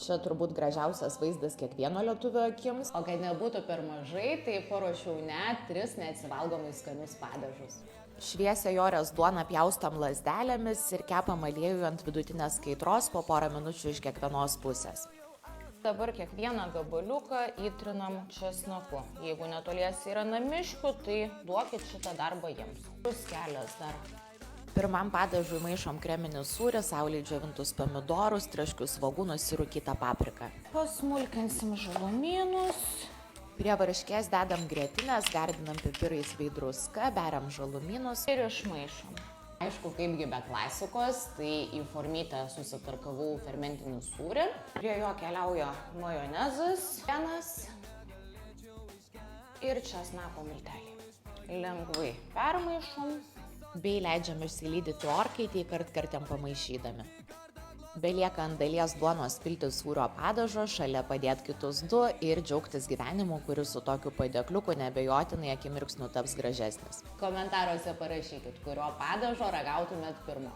Čia turbūt gražiausias vaizdas kiekvieno lietuvio akims. O kad nebūtų per mažai, tai paruošiau net 3 neatsivalgomai skanius padažus. Šviesią jorės duoną pjaustom lazdelėmis ir kepam aliejų ant vidutinės kaitros po porą minučių iš kiekvienos pusės. Dabar kiekvieną gabaliuką įtrinam česnaku. Jeigu netoliesi yra namiškių, tai duokit šitą darbą jiems. Bus kelias dar. Pirmam padažui maišom kreminį sūrį, saulėj džiovintus pomidorus, traškius svogūnus ir rūkytą papriką. Pasmulkinsim žalumynus. Prie varškės dedam grietinės, gardinam pipirais bei druska, beriam žalumynus Ir išmaišom. Aišku, kaipgi be klasikos, tai į formitę susitarkavau fermentinį sūrį. Prie jo keliauja majonezas, pienas ir česnako milteliai. Lengvai permaišom. bei leidžiam išsilydyti orkaitėj kartkartėm pamaišydami. Belieka ant dalies duonos pilti sūrio padažo, šalia padėti kitus 2 ir džiaugtis gyvenimu, kuris su tokiu padėkliuku nebejotinai akimirksniu taps gražesnis. Komentaruose parašykit, kurio padažo ragautumėt pirmo.